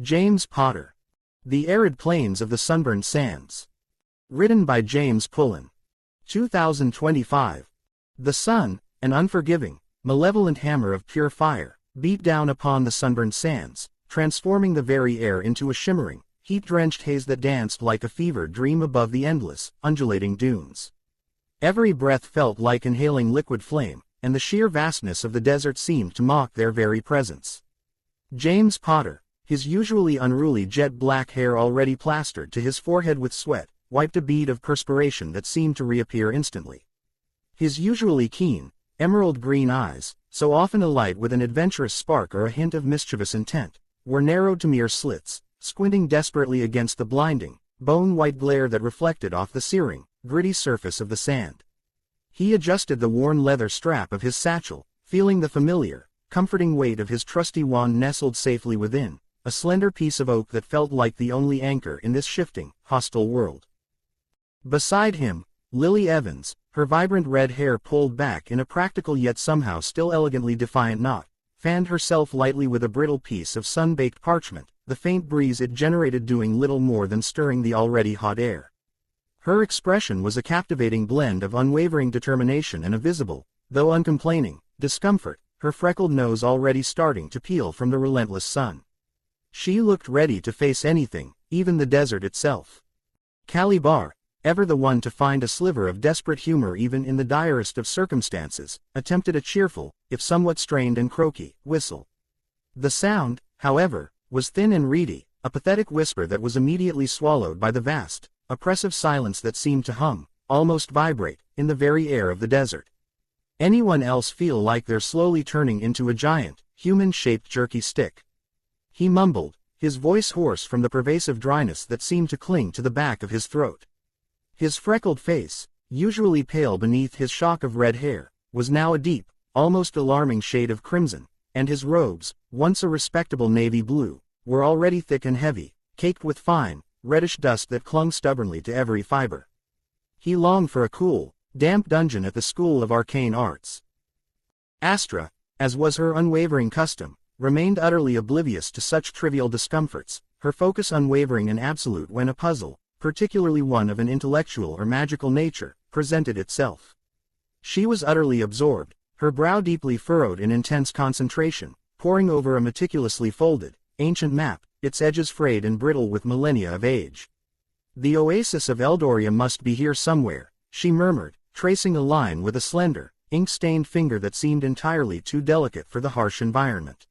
James Potter. The Arid Plains of the Sunburned Sands. Written by James Pullen. 2025. The sun, an unforgiving, malevolent hammer of pure fire, beat down upon the sunburned sands, transforming the very air into a shimmering, heat-drenched haze that danced like a fever dream above the endless, undulating dunes. Every breath felt like inhaling liquid flame, and the sheer vastness of the desert seemed to mock their very presence. James Potter, his usually unruly jet-black hair already plastered to his forehead with sweat, wiped a bead of perspiration that seemed to reappear instantly. His usually keen, emerald-green eyes, so often alight with an adventurous spark or a hint of mischievous intent, were narrowed to mere slits, squinting desperately against the blinding, bone-white glare that reflected off the searing, gritty surface of the sand. He adjusted the worn leather strap of his satchel, feeling the familiar, comforting weight of his trusty wand nestled safely within, a slender piece of oak that felt like the only anchor in this shifting, hostile world. Beside him, Lily Evans, her vibrant red hair pulled back in a practical yet somehow still elegantly defiant knot, fanned herself lightly with a brittle piece of sun-baked parchment, the faint breeze it generated doing little more than stirring the already hot air. Her expression was a captivating blend of unwavering determination and a visible, though uncomplaining, discomfort, her freckled nose already starting to peel from the relentless sun. She looked ready to face anything, even the desert itself. Calibar, ever the one to find a sliver of desperate humor even in the direst of circumstances, attempted a cheerful, if somewhat strained and croaky, whistle. The sound, however, was thin and reedy, a pathetic whisper that was immediately swallowed by the vast, oppressive silence that seemed to hum, almost vibrate, in the very air of the desert. Anyone else feel like they're slowly turning into a giant, human-shaped jerky stick? He mumbled, his voice hoarse from the pervasive dryness that seemed to cling to the back of his throat. His freckled face, usually pale beneath his shock of red hair, was now a deep, almost alarming shade of crimson, and his robes, once a respectable navy blue, were already thick and heavy, caked with fine, reddish dust that clung stubbornly to every fiber. He longed for a cool, damp dungeon at the School of Arcane Arts. Astra, as was her unwavering custom, remained utterly oblivious to such trivial discomforts, her focus unwavering and absolute when a puzzle, particularly one of an intellectual or magical nature, presented itself. She was utterly absorbed, her brow deeply furrowed in intense concentration, poring over a meticulously folded, ancient map, its edges frayed and brittle with millennia of age. The oasis of Eldoria must be here somewhere, she murmured, tracing a line with a slender, ink-stained finger that seemed entirely too delicate for the harsh environment.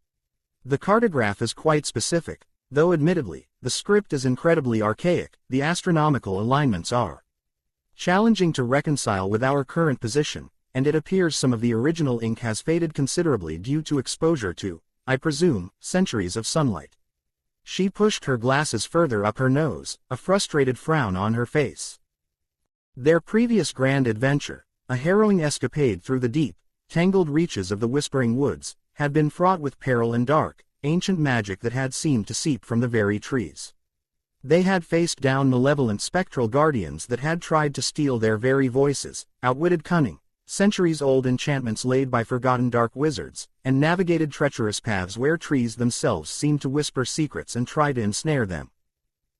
The cartograph is quite specific, though admittedly, the script is incredibly archaic, the astronomical alignments are challenging to reconcile with our current position, and it appears some of the original ink has faded considerably due to exposure to, I presume, centuries of sunlight. She pushed her glasses further up her nose, a frustrated frown on her face. Their previous grand adventure, a harrowing escapade through the deep, tangled reaches of the Whispering Woods, had been fraught with peril and dark, ancient magic that had seemed to seep from the very trees. They had faced down malevolent spectral guardians that had tried to steal their very voices, outwitted cunning, centuries-old enchantments laid by forgotten dark wizards, and navigated treacherous paths where trees themselves seemed to whisper secrets and try to ensnare them.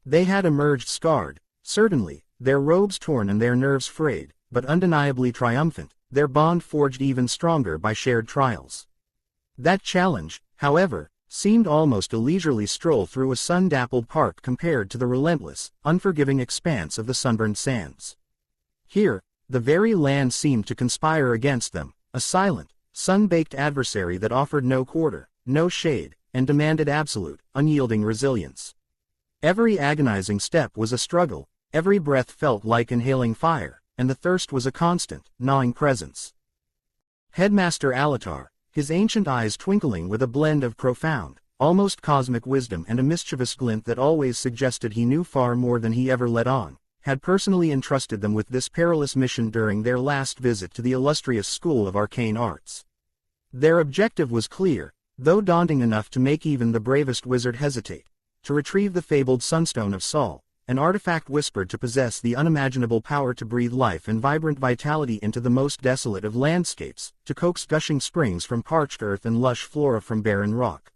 They had emerged scarred, certainly, their robes torn and their nerves frayed, but undeniably triumphant, their bond forged even stronger by shared trials. That challenge, however, seemed almost a leisurely stroll through a sun-dappled park compared to the relentless, unforgiving expanse of the sunburned sands. Here, the very land seemed to conspire against them, a silent, sun-baked adversary that offered no quarter, no shade, and demanded absolute, unyielding resilience. Every agonizing step was a struggle, every breath felt like inhaling fire, and the thirst was a constant, gnawing presence. Headmaster Alatar, his ancient eyes twinkling with a blend of profound, almost cosmic wisdom and a mischievous glint that always suggested he knew far more than he ever let on, had personally entrusted them with this perilous mission during their last visit to the illustrious School of Arcane Arts. Their objective was clear, though daunting enough to make even the bravest wizard hesitate: to retrieve the fabled Sunstone of Sol, an artifact whispered to possess the unimaginable power to breathe life and vibrant vitality into the most desolate of landscapes, to coax gushing springs from parched earth and lush flora from barren rock.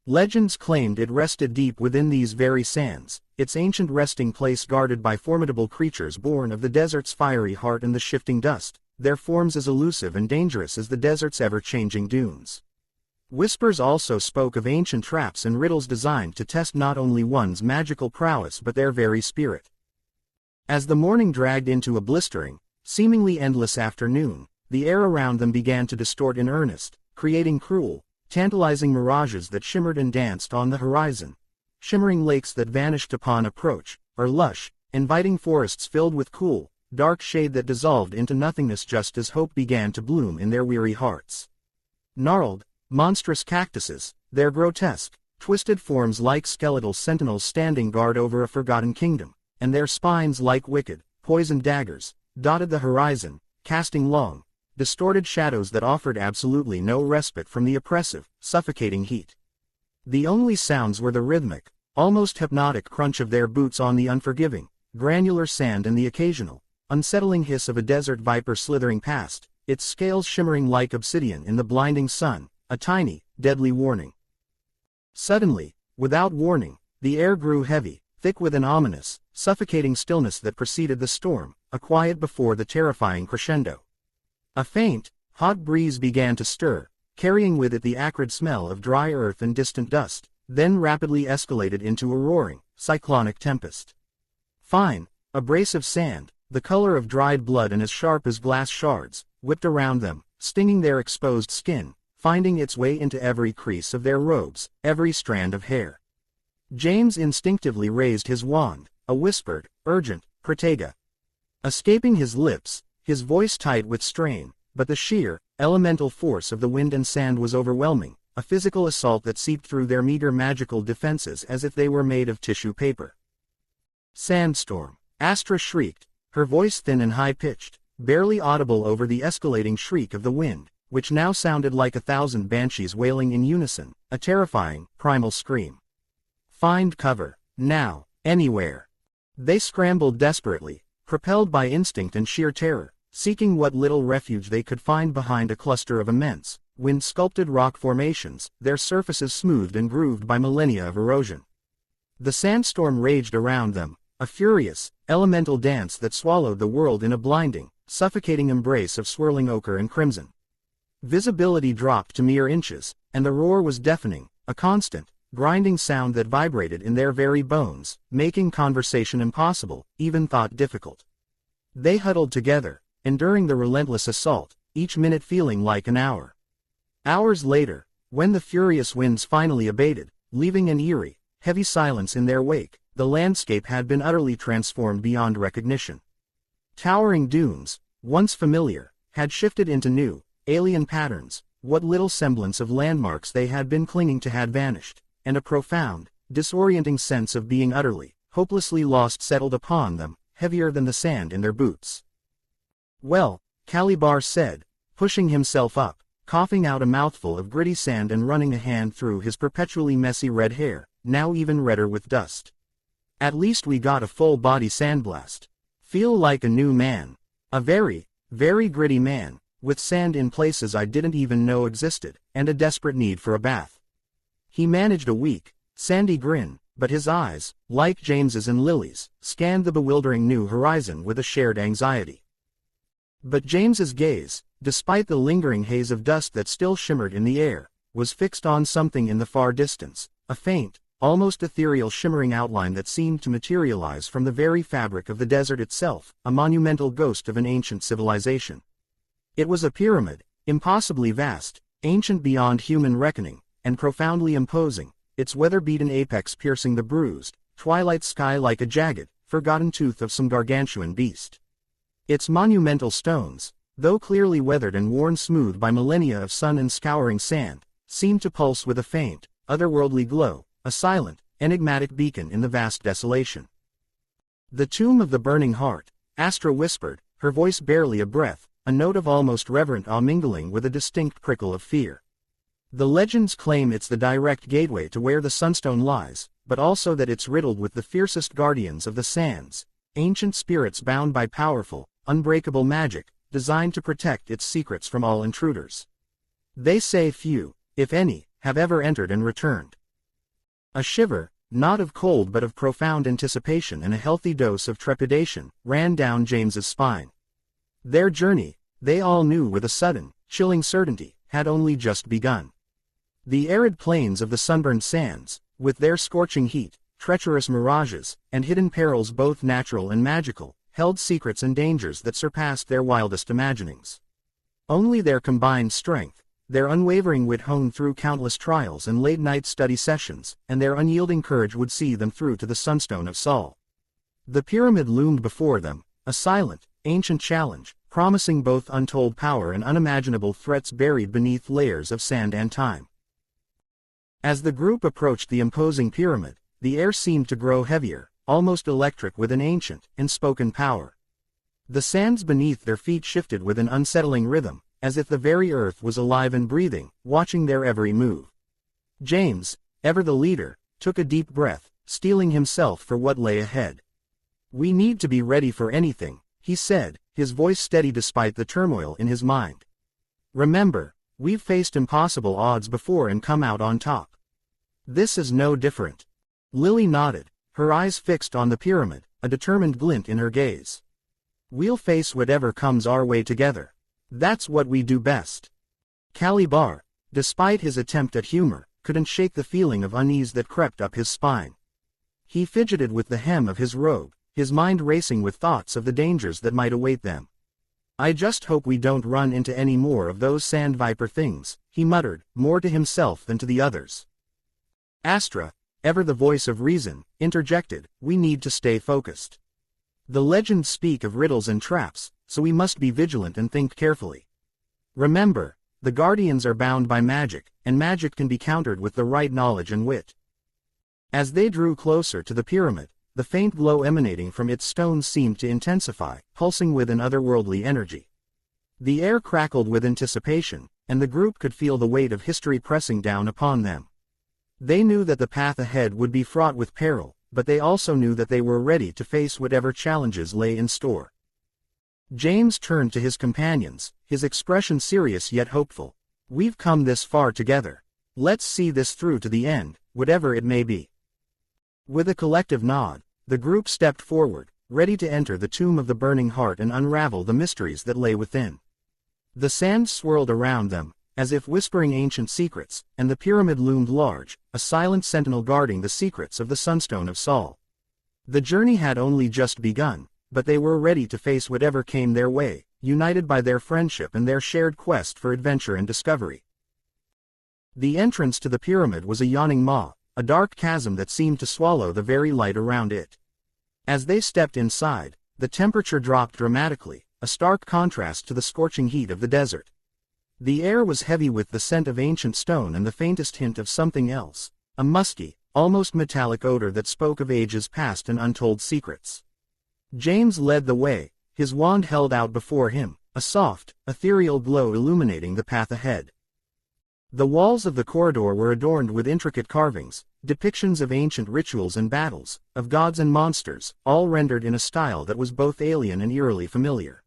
Legends claimed it rested deep within these very sands, its ancient resting place guarded by formidable creatures born of the desert's fiery heart and the shifting dust, their forms as elusive and dangerous as the desert's ever-changing dunes. Whispers also spoke of ancient traps and riddles designed to test not only one's magical prowess but their very spirit. As the morning dragged into a blistering, seemingly endless afternoon, the air around them began to distort in earnest, creating cruel, tantalizing mirages that shimmered and danced on the horizon. Shimmering lakes that vanished upon approach, or lush, inviting forests filled with cool, dark shade that dissolved into nothingness just as hope began to bloom in their weary hearts. Gnarled, monstrous cactuses, their grotesque, twisted forms like skeletal sentinels standing guard over a forgotten kingdom, and their spines like wicked, poisoned daggers, dotted the horizon, casting long, distorted shadows that offered absolutely no respite from the oppressive, suffocating heat. The only sounds were the rhythmic, almost hypnotic crunch of their boots on the unforgiving, granular sand and the occasional, unsettling hiss of a desert viper slithering past, its scales shimmering like obsidian in the blinding sun, a tiny, deadly warning. Suddenly, without warning, the air grew heavy, thick with an ominous, suffocating stillness that preceded the storm, a quiet before the terrifying crescendo. A faint, hot breeze began to stir, carrying with it the acrid smell of dry earth and distant dust, then rapidly escalated into a roaring, cyclonic tempest. Fine, abrasive sand, the color of dried blood and as sharp as glass shards, whipped around them, stinging their exposed skin, finding its way into every crease of their robes, every strand of hair. James instinctively raised his wand, a whispered, urgent, protega. Escaping his lips, his voice tight with strain, but the sheer, elemental force of the wind and sand was overwhelming, a physical assault that seeped through their meager magical defenses as if they were made of tissue paper. Sandstorm, Astra shrieked, her voice thin and high-pitched, barely audible over the escalating shriek of the wind, which now sounded like 1,000 banshees wailing in unison, a terrifying, primal scream. Find cover, now, anywhere. They scrambled desperately, propelled by instinct and sheer terror, seeking what little refuge they could find behind a cluster of immense, wind-sculpted rock formations, their surfaces smoothed and grooved by millennia of erosion. The sandstorm raged around them, a furious, elemental dance that swallowed the world in a blinding, suffocating embrace of swirling ochre and crimson. Visibility dropped to mere inches, and the roar was deafening, a constant, grinding sound that vibrated in their very bones, making conversation impossible, even thought difficult. They huddled together, enduring the relentless assault, each minute feeling like an hour. Hours later, when the furious winds finally abated, leaving an eerie, heavy silence in their wake, the landscape had been utterly transformed beyond recognition. Towering dunes, once familiar, had shifted into new, alien patterns, what little semblance of landmarks they had been clinging to had vanished, and a profound, disorienting sense of being utterly, hopelessly lost settled upon them, heavier than the sand in their boots. Well, Calibar said, pushing himself up, coughing out a mouthful of gritty sand and running a hand through his perpetually messy red hair, now even redder with dust. At least we got a full-body sandblast. Feel like a new man. A very, very gritty man, with sand in places I didn't even know existed, and a desperate need for a bath. He managed a weak, sandy grin, but his eyes, like James's and Lily's, scanned the bewildering new horizon with a shared anxiety. But James's gaze, despite the lingering haze of dust that still shimmered in the air, was fixed on something in the far distance, a faint, almost ethereal shimmering outline that seemed to materialize from the very fabric of the desert itself, a monumental ghost of an ancient civilization. It was a pyramid, impossibly vast, ancient beyond human reckoning, and profoundly imposing, its weather-beaten apex piercing the bruised, twilight sky like a jagged, forgotten tooth of some gargantuan beast. Its monumental stones, though clearly weathered and worn smooth by millennia of sun and scouring sand, seemed to pulse with a faint, otherworldly glow, a silent, enigmatic beacon in the vast desolation. The tomb of the burning heart, Astra whispered, her voice barely a breath, a note of almost reverent awe mingling with a distinct prickle of fear. The legends claim it's the direct gateway to where the sunstone lies, but also that it's riddled with the fiercest guardians of the sands, ancient spirits bound by powerful, unbreakable magic, designed to protect its secrets from all intruders. They say few, if any, have ever entered and returned. A shiver, not of cold but of profound anticipation and a healthy dose of trepidation, ran down James's spine. Their journey, they all knew with a sudden, chilling certainty, had only just begun. The arid plains of the Sunburned sands, with their scorching heat, treacherous mirages, and hidden perils both natural and magical, held secrets and dangers that surpassed their wildest imaginings. Only their combined strength, their unwavering wit honed through countless trials and late-night study sessions, and their unyielding courage would see them through to the Sunstone of Sol. The pyramid loomed before them, a silent, ancient challenge, promising both untold power and unimaginable threats buried beneath layers of sand and time. As the group approached the imposing pyramid, the air seemed to grow heavier, almost electric with an ancient, unspoken power. The sands beneath their feet shifted with an unsettling rhythm, as if the very earth was alive and breathing, watching their every move. James, ever the leader, took a deep breath, steeling himself for what lay ahead. "We need to be ready for anything," he said, his voice steady despite the turmoil in his mind. "Remember, we've faced impossible odds before and come out on top. This is no different." Lily nodded, her eyes fixed on the pyramid, a determined glint in her gaze. "We'll face whatever comes our way together. That's what we do best." Calibar, despite his attempt at humor, couldn't shake the feeling of unease that crept up his spine. He fidgeted with the hem of his robe, his mind racing with thoughts of the dangers that might await them. "I just hope we don't run into any more of those sand viper things," he muttered, more to himself than to the others. Astra, ever the voice of reason, interjected, "We need to stay focused. The legends speak of riddles and traps, so we must be vigilant and think carefully. Remember, the Guardians are bound by magic, and magic can be countered with the right knowledge and wit." As they drew closer to the pyramid, the faint glow emanating from its stones seemed to intensify, pulsing with an otherworldly energy. The air crackled with anticipation, and the group could feel the weight of history pressing down upon them. They knew that the path ahead would be fraught with peril, but they also knew that they were ready to face whatever challenges lay in store. James turned to his companions, his expression serious yet hopeful. "We've come this far together. Let's see this through to the end, whatever it may be." With a collective nod, the group stepped forward, ready to enter the tomb of the burning heart and unravel the mysteries that lay within. The sand swirled around them, as if whispering ancient secrets, and the pyramid loomed large, a silent sentinel guarding the secrets of the Sunstone of Sol. The journey had only just begun, but they were ready to face whatever came their way, united by their friendship and their shared quest for adventure and discovery. The entrance to the pyramid was a yawning maw, a dark chasm that seemed to swallow the very light around it. As they stepped inside, the temperature dropped dramatically, a stark contrast to the scorching heat of the desert. The air was heavy with the scent of ancient stone and the faintest hint of something else, a musky, almost metallic odor that spoke of ages past and untold secrets. James led the way, his wand held out before him, a soft, ethereal glow illuminating the path ahead. The walls of the corridor were adorned with intricate carvings, depictions of ancient rituals and battles, of gods and monsters, all rendered in a style that was both alien and eerily familiar.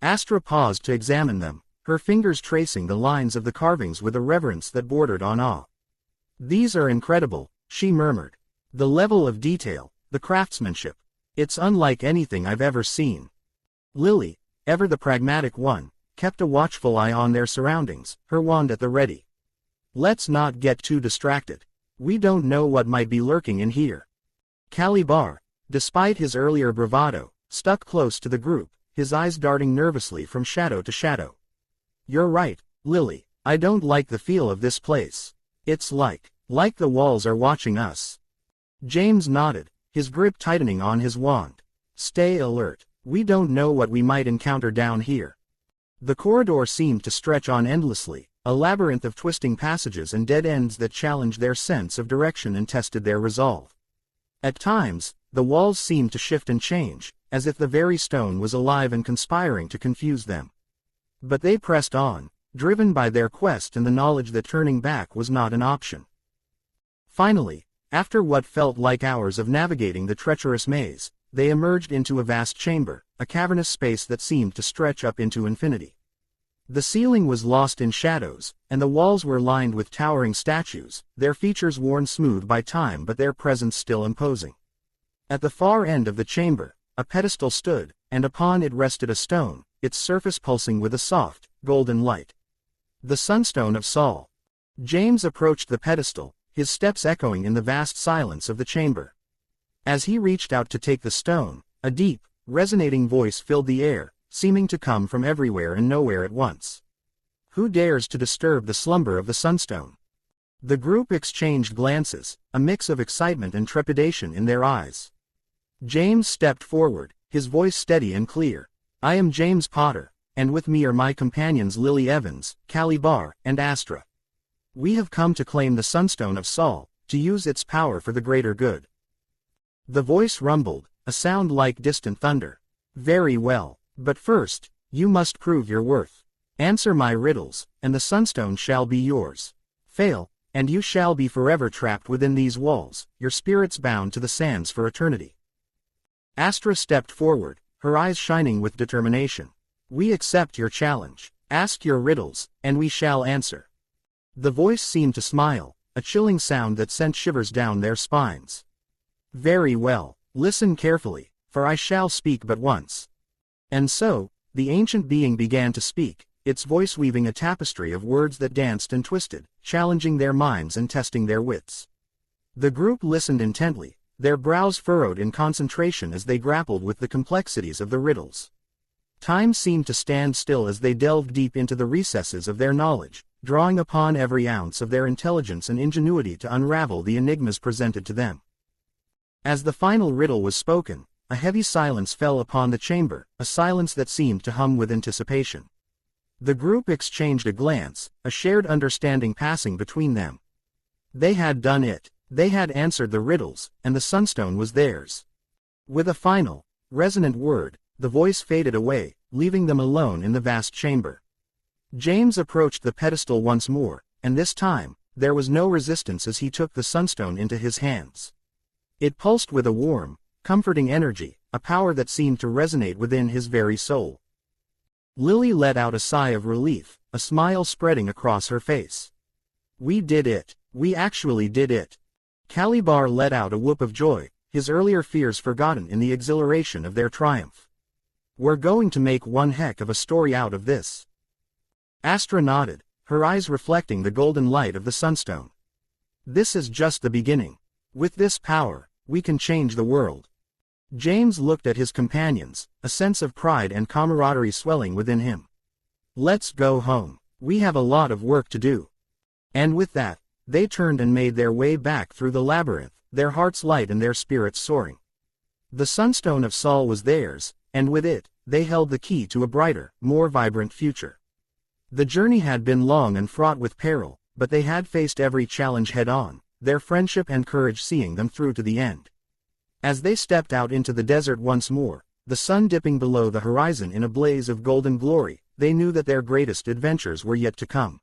Astra paused to examine them, her fingers tracing the lines of the carvings with a reverence that bordered on awe. "These are incredible," she murmured. "The level of detail, the craftsmanship. It's unlike anything I've ever seen." Lily, ever the pragmatic one, kept a watchful eye on their surroundings, her wand at the ready. "Let's not get too distracted. We don't know what might be lurking in here." Calibar, despite his earlier bravado, stuck close to the group, his eyes darting nervously from shadow to shadow. "You're right, Lily. I don't like the feel of this place. It's like the walls are watching us." James nodded, his grip tightening on his wand. "Stay alert. We don't know what we might encounter down here." The corridor seemed to stretch on endlessly, a labyrinth of twisting passages and dead ends that challenged their sense of direction and tested their resolve. At times, the walls seemed to shift and change, as if the very stone was alive and conspiring to confuse them. But they pressed on, driven by their quest and the knowledge that turning back was not an option. Finally, after what felt like hours of navigating the treacherous maze, they emerged into a vast chamber, a cavernous space that seemed to stretch up into infinity. The ceiling was lost in shadows, and the walls were lined with towering statues, their features worn smooth by time but their presence still imposing. At the far end of the chamber, a pedestal stood, and upon it rested a stone, its surface pulsing with a soft, golden light. The Sunstone of Sol. James approached the pedestal, his steps echoing in the vast silence of the chamber. As he reached out to take the stone, a deep, resonating voice filled the air, seeming to come from everywhere and nowhere at once. Who dares to disturb the slumber of the Sunstone? The group exchanged glances, a mix of excitement and trepidation in their eyes. James stepped forward, his voice steady and clear. I am James Potter, and with me are my companions Lily Evans, Calibar, and Astra. We have come to claim the Sunstone of Sol, to use its power for the greater good. The voice rumbled, a sound like distant thunder. Very well, but first, you must prove your worth. Answer my riddles, and the Sunstone shall be yours. Fail, and you shall be forever trapped within these walls, your spirits bound to the sands for eternity. Astra stepped forward, her eyes shining with determination. We accept your challenge. Ask your riddles, and we shall answer. The voice seemed to smile, a chilling sound that sent shivers down their spines. Very well, listen carefully, for I shall speak but once. And so, the ancient being began to speak, its voice weaving a tapestry of words that danced and twisted, challenging their minds and testing their wits. The group listened intently, their brows furrowed in concentration as they grappled with the complexities of the riddles. Time seemed to stand still as they delved deep into the recesses of their knowledge, drawing upon every ounce of their intelligence and ingenuity to unravel the enigmas presented to them. As the final riddle was spoken, a heavy silence fell upon the chamber, a silence that seemed to hum with anticipation. The group exchanged a glance, a shared understanding passing between them. They had done it. They had answered the riddles, and the Sunstone was theirs. With a final, resonant word, the voice faded away, leaving them alone in the vast chamber. James approached the pedestal once more, and this time, there was no resistance as he took the Sunstone into his hands. It pulsed with a warm, comforting energy, a power that seemed to resonate within his very soul. Lily let out a sigh of relief, a smile spreading across her face. We did it. We actually did it. Calibar let out a whoop of joy, his earlier fears forgotten in the exhilaration of their triumph. We're going to make one heck of a story out of this. Astra nodded, her eyes reflecting the golden light of the Sunstone. This is just the beginning. With this power, we can change the world. James looked at his companions, a sense of pride and camaraderie swelling within him. Let's go home. We have a lot of work to do. And with that, they turned and made their way back through the labyrinth, their hearts light and their spirits soaring. The Sunstone of Sol was theirs, and with it, they held the key to a brighter, more vibrant future. The journey had been long and fraught with peril, but they had faced every challenge head-on, their friendship and courage seeing them through to the end. As they stepped out into the desert once more, the sun dipping below the horizon in a blaze of golden glory, they knew that their greatest adventures were yet to come.